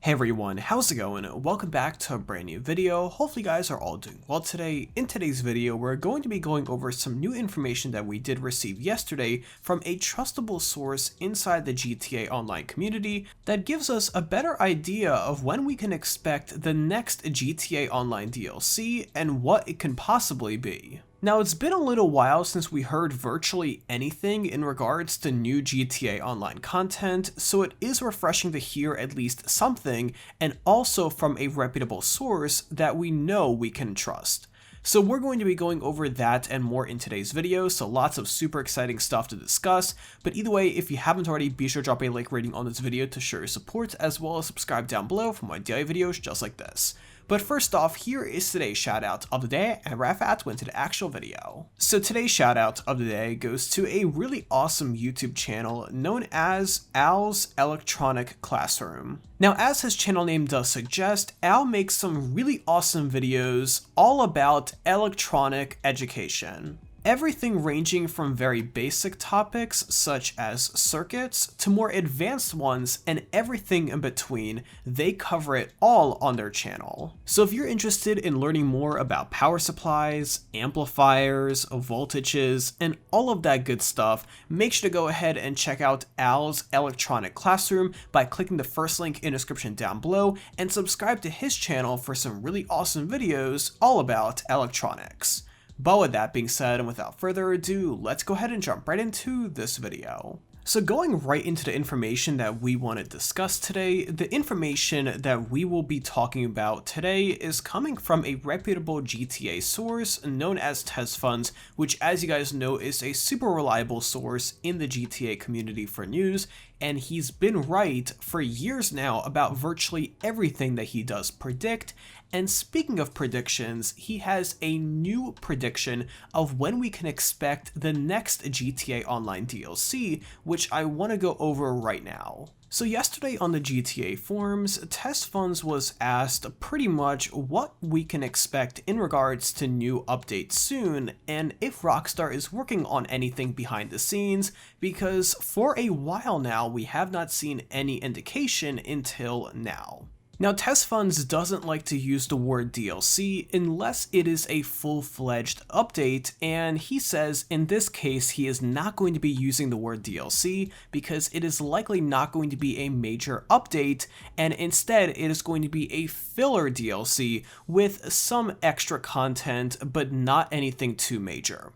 Hey everyone, how's it going? Welcome back to a brand new video. Hopefully you guys are all doing well today. In today's video, we're going to be going over some new information that we did receive yesterday from a trustable source inside the GTA Online community that gives us a better idea of when we can expect the next GTA Online DLC and what it can possibly be. Now, it's been a little while since we heard virtually anything in regards to new GTA Online content, so it is refreshing to hear at least something, and also from a reputable source that we know we can trust. So we're going to be going over that and more in today's video, so lots of super exciting stuff to discuss. But either way, if you haven't already, be sure to drop a like rating on this video to show your support, as well as subscribe down below for more daily videos just like this. But first off, here is today's shoutout of the day, and right after into the actual video. So today's shoutout of the day goes to a really awesome YouTube channel known as Al's Electronic Classroom. Now, as his channel name does suggest, Al makes some really awesome videos all about electronic education. Everything ranging from very basic topics such as circuits to more advanced ones, and everything in between. They cover it all on their channel. So if you're interested in learning more about power supplies, amplifiers, voltages, and all of that good stuff, make sure to go ahead and check out Al's Electronic Classroom by clicking the first link in the description down below, and subscribe to his channel for some really awesome videos all about electronics. But with that being said, and without further ado, let's go ahead and jump right into this video. So going right into the information that we want to discuss today, the information that we will be talking about today is coming from a reputable GTA source known as Test Funds, which, as you guys know, is a super reliable source in the GTA community for news, and he's been right for years now about virtually everything that he does predict. And speaking of predictions, he has a new prediction of when we can expect the next GTA Online DLC, which I want to go over right now. So yesterday on the GTA forums, Test Funds was asked pretty much what we can expect in regards to new updates soon, and if Rockstar is working on anything behind the scenes, because for a while now we have not seen any indication until now. Now, Test Funds doesn't like to use the word DLC unless it is a full-fledged update, and he says in this case he is not going to be using the word DLC because it is likely not going to be a major update, and instead it is going to be a filler DLC with some extra content but not anything too major.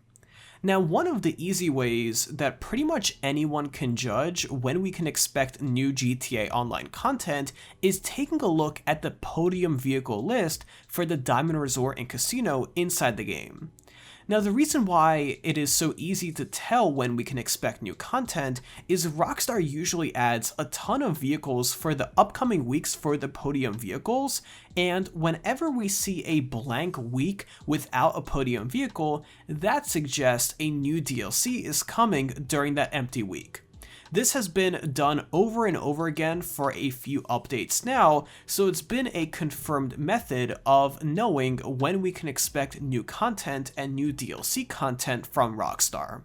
Now, one of the easy ways that pretty much anyone can judge when we can expect new GTA Online content is taking a look at the podium vehicle list for the Diamond Resort and Casino inside the game. Now, the reason why it is so easy to tell when we can expect new content is Rockstar usually adds a ton of vehicles for the upcoming weeks for the podium vehicles, and whenever we see a blank week without a podium vehicle, that suggests a new DLC is coming during that empty week. This has been done over and over again for a few updates now, so it's been a confirmed method of knowing when we can expect new content and new DLC content from Rockstar.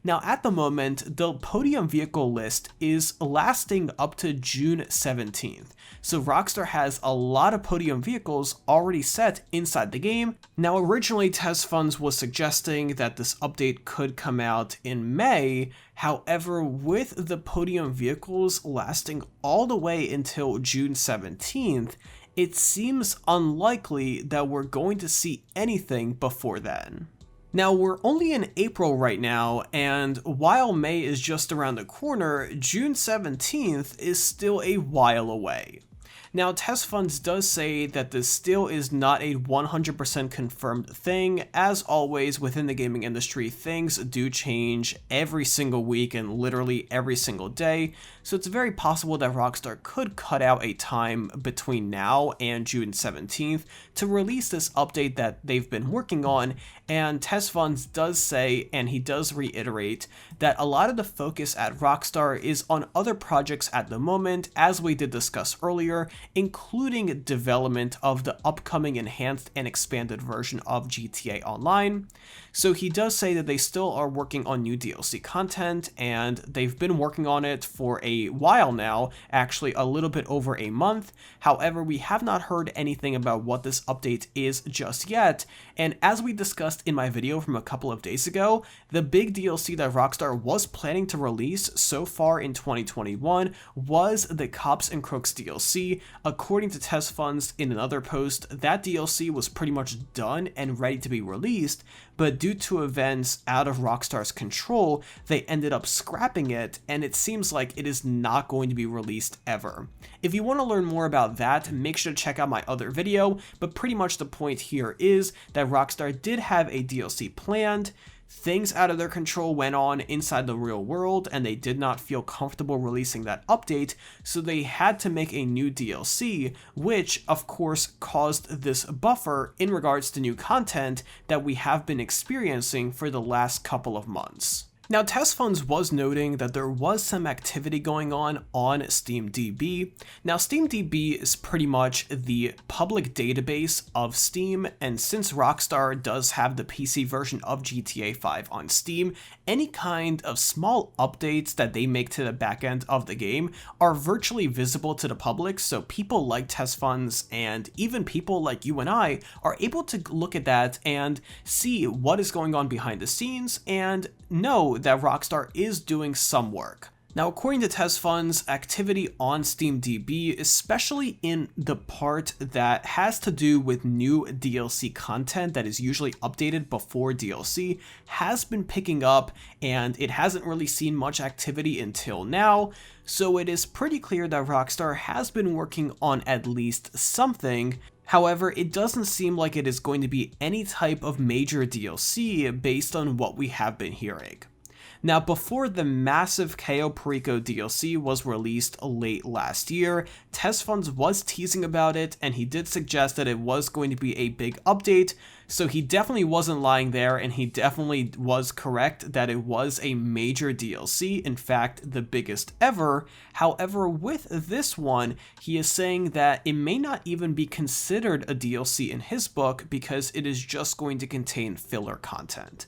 Now, at the moment, the podium vehicle list is lasting up to June 17th, so Rockstar has a lot of podium vehicles already set inside the game. Now, originally Test Funds was suggesting that this update could come out in May, however, with the podium vehicles lasting all the way until June 17th, it seems unlikely that we're going to see anything before then. Now, we're only in April right now, and while May is just around the corner, June 17th is still a while away. Now, Test Funds does say that this still is not a 100% confirmed thing. As always within the gaming industry, things do change every single week and literally every single day, so it's very possible that Rockstar could cut out a time between now and June 17th to release this update that they've been working on. And Test Funds does say, and he does reiterate, that a lot of the focus at Rockstar is on other projects at the moment, as we did discuss earlier, including development of the upcoming enhanced and expanded version of GTA Online. So he does say that they still are working on new DLC content, and they've been working on it for a while now, actually a little bit over a month. However, we have not heard anything about what this update is just yet, and as we discussed in my video from a couple of days ago, the big DLC that Rockstar was planning to release so far in 2021 was the Cops and Crooks DLC. According to test funds in another post, that DLC was pretty much done and ready to be released, but due to events out of Rockstar's control, they ended up scrapping it, and it seems like it is not going to be released ever. If you want to learn more about that, make sure to check out my other video, but pretty much the point here is that Rockstar did have a DLC planned. Things out of their control went on inside the real world, and they did not feel comfortable releasing that update, so they had to make a new DLC, which of course caused this buffer in regards to new content that we have been experiencing for the last couple of months. Now, Test Funds was noting that there was some activity going on SteamDB. Now, SteamDB is pretty much the public database of Steam, and since Rockstar does have the PC version of GTA 5 on Steam, any kind of small updates that they make to the backend of the game are virtually visible to the public, so people like Test Funds and even people like you and I are able to look at that and see what is going on behind the scenes and know that Rockstar is doing some work. Now, according to test funds, activity on SteamDB, especially in the part that has to do with new DLC content that is usually updated before DLC, has been picking up, and it hasn't really seen much activity until now. So it is pretty clear that Rockstar has been working on at least something. However, it doesn't seem like it is going to be any type of major DLC based on what we have been hearing. Now, before the massive Cayo Perico DLC was released late last year, Test Funds was teasing about it, and he did suggest that it was going to be a big update, so he definitely wasn't lying there, and he definitely was correct that it was a major DLC, in fact, the biggest ever. However, with this one, he is saying that it may not even be considered a DLC in his book because it is just going to contain filler content.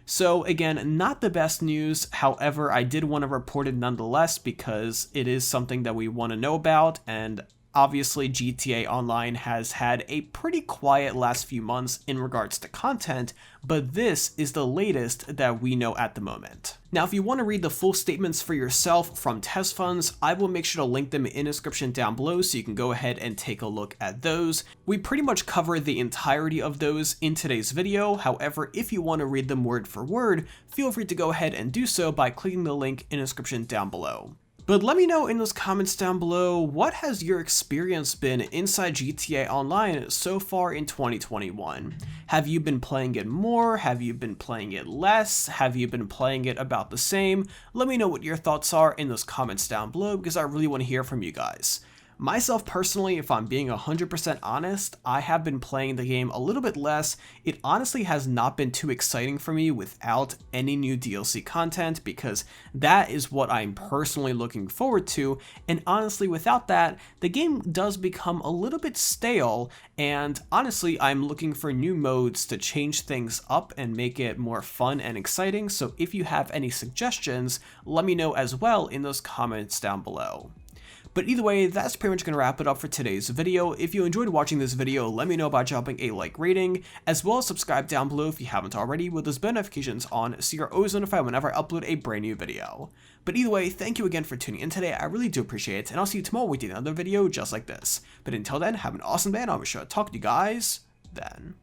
So again, not the best news. However, I did want to report it nonetheless because it is something that we want to know about, and obviously GTA Online has had a pretty quiet last few months in regards to content, but this is the latest that we know at the moment. Now, if you want to read the full statements for yourself from test funds, I will make sure to link them in the description down below so you can go ahead and take a look at those. We pretty much cover the entirety of those in today's video. However, if you want to read them word for word, feel free to go ahead and do so by clicking the link in the description down below. But let me know in those comments down below, what has your experience been inside GTA Online so far in 2021? Have you been playing it more? Have you been playing it less? Have you been playing it about the same? Let me know what your thoughts are in those comments down below because I really want to hear from you guys. Myself personally, if I'm being 100% honest, I have been playing the game a little bit less. It honestly has not been too exciting for me without any new DLC content because that is what I'm personally looking forward to, and honestly without that, the game does become a little bit stale, and honestly I'm looking for new modes to change things up and make it more fun and exciting, so if you have any suggestions, let me know as well in those comments down below. But either way, that's pretty much going to wrap it up for today's video. If you enjoyed watching this video, let me know by dropping a like rating, as well as subscribe down below if you haven't already with those bell notifications on so you're always notified whenever I upload a brand new video. But either way, thank you again for tuning in today, I really do appreciate it, and I'll see you tomorrow with another video just like this. But until then, have an awesome day, and I'll be sure to talk to you guys then.